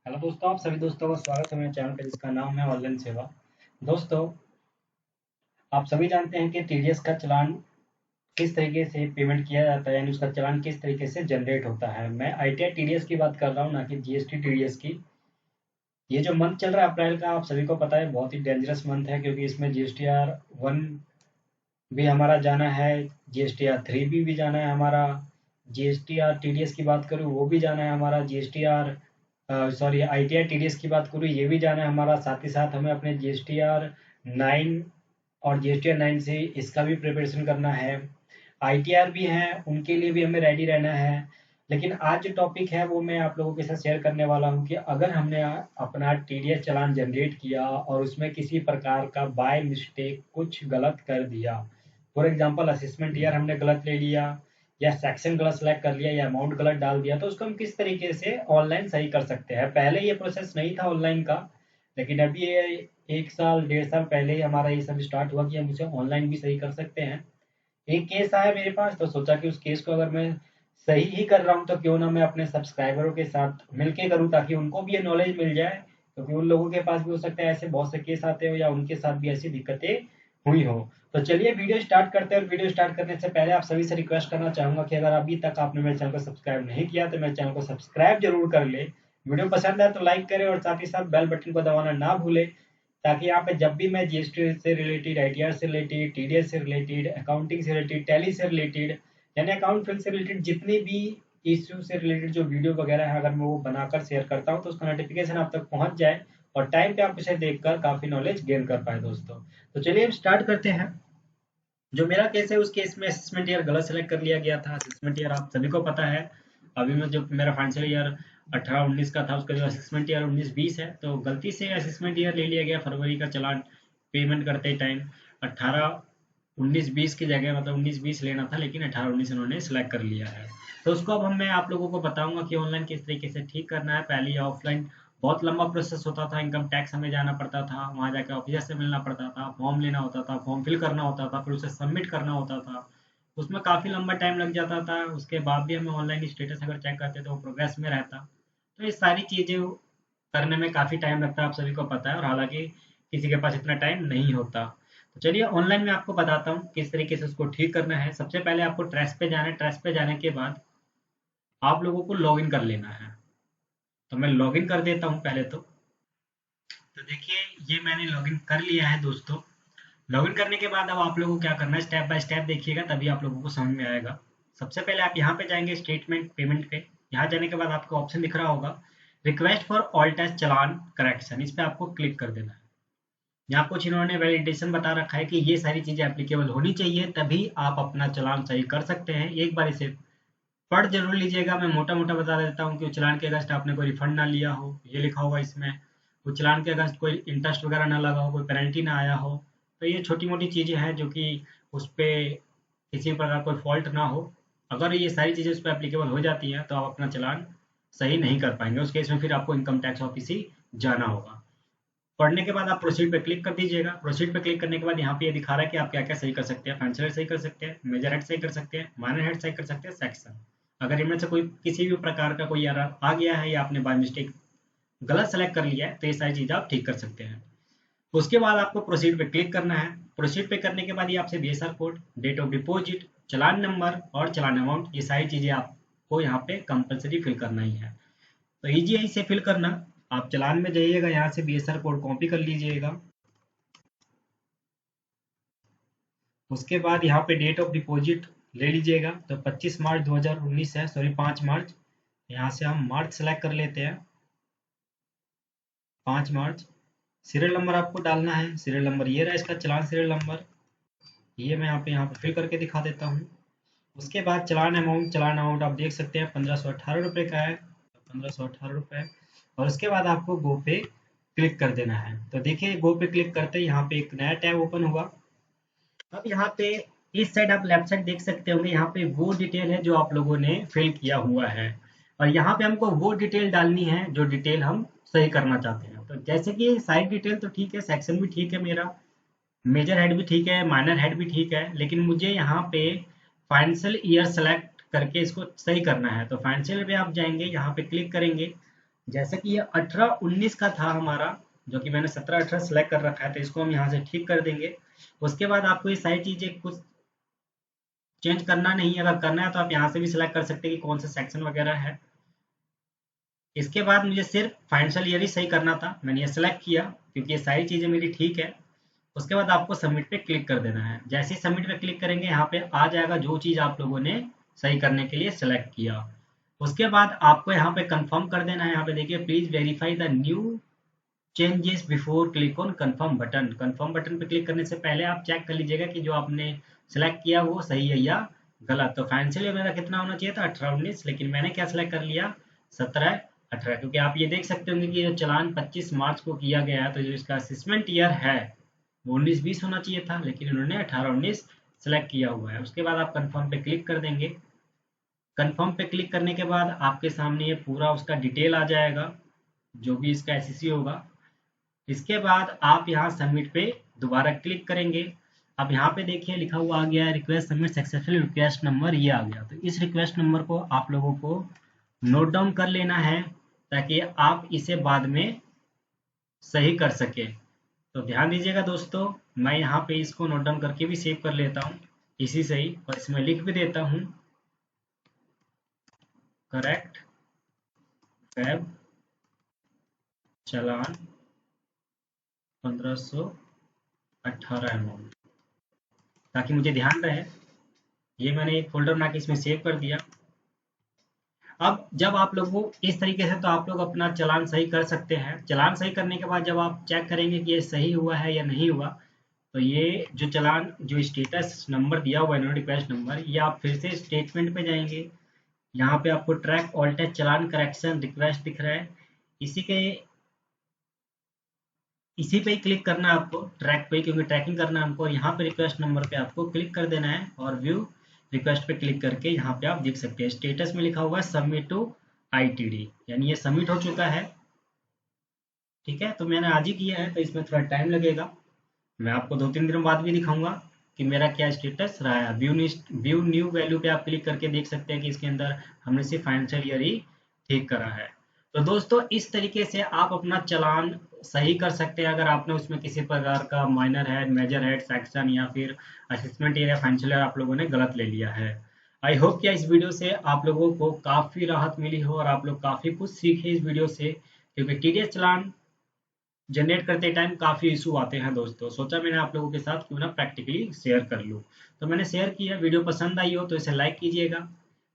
Hello दोस्तों, आप सभी दोस्तों का स्वागत है मेरे चैनल पे जिसका नाम है ऑनलाइन सेवा। दोस्तों, आप सभी जानते हैं कि टीडीएस का चालान किस तरीके से पेमेंट किया जाता है, यानी उसका चालान किस तरीके से जनरेट होता है। मैं आईटीआर टीडीएस की बात कर रहा हूँ, ना कि जीएसटी टीडीएस की। ये जो मंथ चल रहा है अप्रैल का, आप सभी को पता है बहुत ही डेंजरस मंथ है, क्योंकि इसमें जीएसटीआर 1 भी हमारा जाना है, जीएसटीआर 3 भी जाना है हमारा। जीएसटीआर टीडीएस की बात करूँ वो भी जाना है हमारा। जीएसटीआर सॉरी आईटीआर टीडीएस की बात करूँ ये भी जाना है हमारा। साथ ही साथ हमें अपने जीएसटीआर 9 और जीएसटीआर 9 से इसका भी प्रिपरेशन करना है। आईटीआर भी है, उनके लिए भी हमें रेडी रहना है। लेकिन आज जो टॉपिक है वो मैं आप लोगों के साथ शेयर करने वाला हूँ कि अगर हमने अपना टीडीएस चालान जनरेट किया और उसमें किसी प्रकार का बाय मिस्टेक कुछ गलत कर दिया, फॉर एग्जांपल असेसमेंट ईयर हमने गलत ले लिया, या सेक्शन गलत सेलेक्ट कर लिया, या अमाउंट गलत डाल दिया, तो उसको हम किस तरीके से ऑनलाइन सही कर सकते हैं। पहले ये प्रोसेस नहीं था ऑनलाइन का, लेकिन अभी ये 1 साल 1.5 साल पहले ही हमारा ये सब स्टार्ट हुआ कि हम उसे ऑनलाइन भी सही कर सकते हैं। एक केस आया मेरे पास, तो सोचा कि उस केस को अगर मैं सही ही कर रहा हूँ तो क्यों ना मैं अपने सब्सक्राइबरों के साथ मिलके करूँ, ताकि उनको भी ये नॉलेज मिल जाए, क्योंकि उन लोगों के पास भी हो सकता है ऐसे बहुत से केस आते हो या उनके साथ भी ऐसी दिक्कतें हुई हो। तो चलिए वीडियो स्टार्ट करते हैं। और वीडियो स्टार्ट करने से पहले आप सभी से रिक्वेस्ट करना चाहूंगा कि अगर अभी तक आपने मेरे चैनल को सब्सक्राइब नहीं किया तो मेरे चैनल को सब्सक्राइब जरूर कर ले। वीडियो पसंद आए तो लाइक करें और साथ ही साथ बेल बटन को दबाना ना भूले, ताकि यहाँ पे जब भी मैं जीएसटी से रिलेटेड, आईटीआर से रिलेटेड, टीडीएस से रिलेटेड, अकाउंटिंग से रिलेटेड, टैली से रिलेटेड, यानी अकाउंट फिल से रिलेटेड जितनी भी इश्यू से रिलेटेड जो वीडियो वगैरह है, अगर मैं वो बनाकर शेयर करता हूँ तो उसका नोटिफिकेशन आप तक पहुंच जाए और टाइम पे आप इसे देखकर काफी नॉलेज गेन कर पाए दोस्तों। तो चलिए हम स्टार्ट करते हैं। जो मेरा केस है उस केस में असेसमेंट ईयर गलत सेलेक्ट कर लिया गया था। असेसमेंट ईयर आप सभी को पता है, अभी मैं जो मेरा फाइनेंशियल ईयर 18-19 का था, उसका जो असेसमेंट ईयर 19-20 है, तो गलती से असेसमेंट ईयर ले लिया गया फरवरी का चालान पेमेंट करते टाइम। 18-19-20 की जगह मतलब 19-20 लेना था, लेकिन 18-19 उन्होंने सेलेक्ट कर लिया है। तो उसको अब मैं आप लोगों को बताऊंगा कि ऑनलाइन किस तरीके से ठीक करना है। पहले या ऑफलाइन बहुत लंबा प्रोसेस होता था, इनकम टैक्स हमें जाना पड़ता था, वहाँ जाकर ऑफिसर से मिलना पड़ता था, फॉर्म लेना होता था, फॉर्म फिल करना होता था, फिर उसे सबमिट करना होता था। उसमें काफ़ी लंबा टाइम लग जाता था। उसके बाद भी हमें ऑनलाइन स्टेटस अगर चेक करते तो वो प्रोग्रेस में रहता। तो ये सारी चीज़ें करने में काफ़ी टाइम लगता है, आप सभी को पता है, और हालांकि किसी के पास इतना टाइम नहीं होता। तो चलिए ऑनलाइन में आपको बताता हूँ किस तरीके से उसको ठीक करना है। सबसे पहले आपको ट्रेस पे जाना है। ट्रेस पे जाने के बाद आप लोगों को लॉगिन कर लेना है। तो मैं लॉगिन कर देता हूँ पहले तो देखिए ये मैंने लॉगिन कर लिया है दोस्तों। लॉगिन करने के बाद अब आप लोगों को क्या करना है, स्टेप बाय स्टेप देखिएगा तभी आप लोगों को समझ में आएगा। सबसे पहले आप यहाँ पे जाएंगे स्टेटमेंट पेमेंट पे। यहाँ जाने के बाद आपको ऑप्शन दिख रहा होगा request for all tax challan correction, इस पे आपको क्लिक कर देना है। यहाँ कुछ इन्होंने वैलिडेशन बता रखा है कि ये सारी चीजें एप्लीकेबल होनी चाहिए, तभी आप अपना चालान सही कर सकते हैं। एक बार इसे पढ़ जरूर लीजिएगा। मैं मोटा मोटा बता देता हूँ कि चालान के अगस्त आपने कोई रिफंड ना लिया हो, ये लिखा होगा इसमें। वो चालान के अगस्त कोई इंटरेस्ट वगैरह ना लगा हो, कोई पेनल्टी ना आया हो। तो ये छोटी मोटी चीज़ें हैं जो कि उस पर किसी प्रकार कोई फॉल्ट ना हो। अगर ये सारी चीज़ें उस पर एप्लीकेबल हो जाती हैं तो आप अपना चालान सही नहीं कर पाएंगे। उस केस में फिर आपको इनकम टैक्स ऑफिस ही जाना होगा। पढ़ने के बाद आप प्रोसीड पे क्लिक कर दीजिएगा। प्रोसीड पे क्लिक करने के बाद यहाँ पे ये दिखा रहा है कि आप क्या क्या सही कर सकते हैं। फाइनेंशियल हेड सही कर सकते हैं, मेजर हेड सही कर सकते हैं, माइनर हेड सही कर सकते हैं, सेक्शन। अगर इनमें से कोई किसी भी प्रकार का कोई एरर आ गया है या आपने बाय मिस्टेक गलत सेलेक्ट कर लिया है तो ये सारी चीज़ें आप ठीक कर सकते हैं। उसके बाद आपको प्रोसीड पे क्लिक करना है। प्रोसीड पे करने के बाद ये आपसे BSR code, date of deposit, चालान नंबर और चालान अमाउंट, ये सारी चीज़ें आपको यहाँ पे कंपलसरी फिल करना ही है। तो ईजी है इसे फिल करना। आप चालान में जाइएगा, यहाँ से बीएसआर कोड कॉपी कर लीजिएगा। उसके बाद यहाँ पे डेट ऑफ डिपॉजिट ले लीजिएगा। तो 25 मार्च 2019 है, सॉरी 5 मार्च। यहाँ से हम मार्च सेलेक्ट कर लेते हैं, 5 मार्च। सीरियल नंबर आपको डालना है। सीरियल नंबर ये रहा इसका चालान सीरियल नंबर। ये मैं यहाँ पे फिल करके दिखा देता हूँ। उसके बाद चालान अमाउंट आप देख सकते हैं 1518 रुपये का है, 1518 रुपये। और उसके बाद आपको गो पे क्लिक कर देना है। तो देखिए गो पे क्लिक करते ही यहाँ पे एक नया टैब ओपन हुआ। अब यहाँ पे इस साइड आप लेफ्ट साइड देख सकते होंगे, यहाँ पे वो डिटेल है जो आप लोगों ने फिल किया हुआ है, और यहाँ पे हमको वो डिटेल डालनी है जो डिटेल हम सही करना चाहते हैं। तो जैसे कि साइड डिटेल तो ठीक है, सेक्शन भी ठीक है, मेरा मेजर हेड भी ठीक है, माइनर हेड भी ठीक है, लेकिन मुझे यहाँ पे फाइनेंशियल ईयर सेलेक्ट करके इसको सही करना है। तो फाइनेंशियल पे आप जाएंगे, यहाँ पे क्लिक करेंगे जैसे कि ये 18-19 का था हमारा, जो कि मैंने 17-18 सेलेक्ट कर रखा है, तो इसको हम यहाँ से ठीक कर देंगे। उसके बाद आपको ये सारी चीज़ें कुछ चेंज करना नहीं है, अगर करना है तो आप यहाँ से भी सिलेक्ट कर सकते हैं कि कौन सा सेक्शन वगैरह है। इसके बाद मुझे सिर्फ फाइनेंशियल ईयर ही सही करना था, मैंने ये सिलेक्ट किया क्योंकि ये सारी चीज़ें मेरी ठीक है। उसके बाद आपको सबमिट पे क्लिक कर देना है। जैसे ही सबमिट पे क्लिक करेंगे यहाँ पे आ जाएगा जो चीज़ आप लोगों ने सही करने के लिए सिलेक्ट किया। उसके बाद आपको यहाँ पे कंफर्म कर देना है। यहाँ पे देखिए please verify the new changes before click on confirm button. Confirm button पे क्लिक करने से पहले आप चेक कर लीजिएगा कि जो आपने सेलेक्ट किया वो सही है या गलत। तो फाइनेंशियल मेरा कितना होना चाहिए था 18-19, लेकिन मैंने क्या सेलेक्ट कर लिया 17-18, क्योंकि आप ये देख सकते होंगे कि जो चालान 25 मार्च को किया गया है, तो जो इसका असेसमेंट ईयर है वो 19-20 होना चाहिए था, लेकिन इन्होंने 18-19 सेलेक्ट किया हुआ है। उसके बाद आप कंफर्म पे क्लिक कर देंगे। कंफर्म पे क्लिक करने के बाद आपके सामने ये पूरा उसका डिटेल आ जाएगा, जो भी इसका एसईसी होगा। इसके बाद आप यहाँ सबमिट पे दोबारा क्लिक करेंगे। अब यहाँ पे देखिए लिखा हुआ आ गया है request submit successful, request number ये आ गया। तो इस रिक्वेस्ट नंबर को आप लोगों को नोट डाउन कर लेना है ताकि आप इसे बाद में सही कर सके। तो ध्यान दीजिएगा दोस्तों, मैं यहाँ पे इसको नोट डाउन करके भी सेव कर लेता हूँ इसी से ही, और इसमें लिख भी देता हूँ करेक्ट फैब चालान 1518 अमाउंट, ताकि मुझे ध्यान रहे। ये मैंने एक फोल्डर बना के इसमें सेव कर दिया। अब जब आप लोग को इस तरीके से, तो आप लोग अपना चालान सही कर सकते हैं। चालान सही करने के बाद जब आप चेक करेंगे कि ये सही हुआ है या नहीं हुआ, तो ये जो चालान जो स्टेटस नंबर दिया हुआ है इन्होंने रिक्वेस्ट नंबर, ये आप फिर से स्टेटमेंट पे जाएंगे। यहाँ पे आपको ट्रैक ऑल्टर चालान करेक्शन रिक्वेस्ट दिख रहा है, इसी पे ही क्लिक करना है आपको, ट्रैक पे, क्योंकि ट्रैकिंग करना है हमको। और यहाँ पे रिक्वेस्ट नंबर पे आपको क्लिक कर देना है और व्यू रिक्वेस्ट पे क्लिक करके यहाँ पे आप देख सकते हैं स्टेटस में लिखा हुआ है सबमिट टू आईटीडी, यानी ये सबमिट हो चुका है। ठीक है, तो मैंने आज ही किया है तो इसमें थोड़ा टाइम लगेगा। मैं आपको 2-3 दिन बाद भी दिखाऊंगा कि मेरा क्या स्टेटस रहा है। व्यू न्यू वैल्यू पे आप क्लिक करके देख सकते हैं कि इसके अंदर हमने सिर्फ फाइनेंशियल ईयर ही ठीक करा है। तो दोस्तों इस तरीके से आप अपना चालान सही कर सकते हैं अगर आपने उसमें किसी प्रकार का minor head, major head, section या फिर असेसमेंट ईयर या फाइनेंशियल ईयर आप लोगों ने गलत ले लिया है। आई होप कि इस वीडियो से आप लोगों को काफ़ी राहत मिली हो और आप लोग काफ़ी कुछ सीखे इस वीडियो से, क्योंकि टीडीएस चालान जनरेट करते टाइम काफ़ी इशू आते हैं दोस्तों। सोचा मैंने आप लोगों के साथ क्यों ना प्रैक्टिकली शेयर कर लूँ, तो मैंने शेयर किया। वीडियो पसंद आई हो तो इसे लाइक कीजिएगा,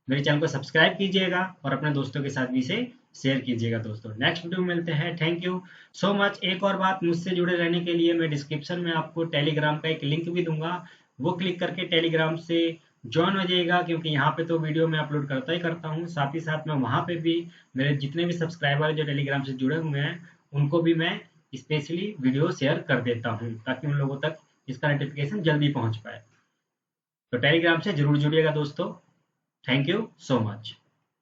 मेरे चैनल को सब्सक्राइब कीजिएगा और अपने दोस्तों के साथ भी इसे शेयर कीजिएगा दोस्तों। नेक्स्ट वीडियो में मिलते हैं। Thank you so much. एक और बात, मुझसे जुड़े रहने के लिए मैं डिस्क्रिप्शन में आपको टेलीग्राम का एक लिंक भी दूंगा, वो क्लिक करके टेलीग्राम से ज्वाइन हो जाइएगा, क्योंकि यहाँ पे तो वीडियो मैं अपलोड करता ही करता हूँ, साथ ही साथ मैं वहाँ पे भी मेरे जितने भी सब्सक्राइबर जो टेलीग्राम से जुड़े हुए हैं उनको भी मैं स्पेशली वीडियो शेयर कर देता हूँ ताकि उन लोगों तक इसका नोटिफिकेशन जल्दी पहुँच पाए। तो टेलीग्राम से जरूर जुड़िएगा दोस्तों। Thank you so much.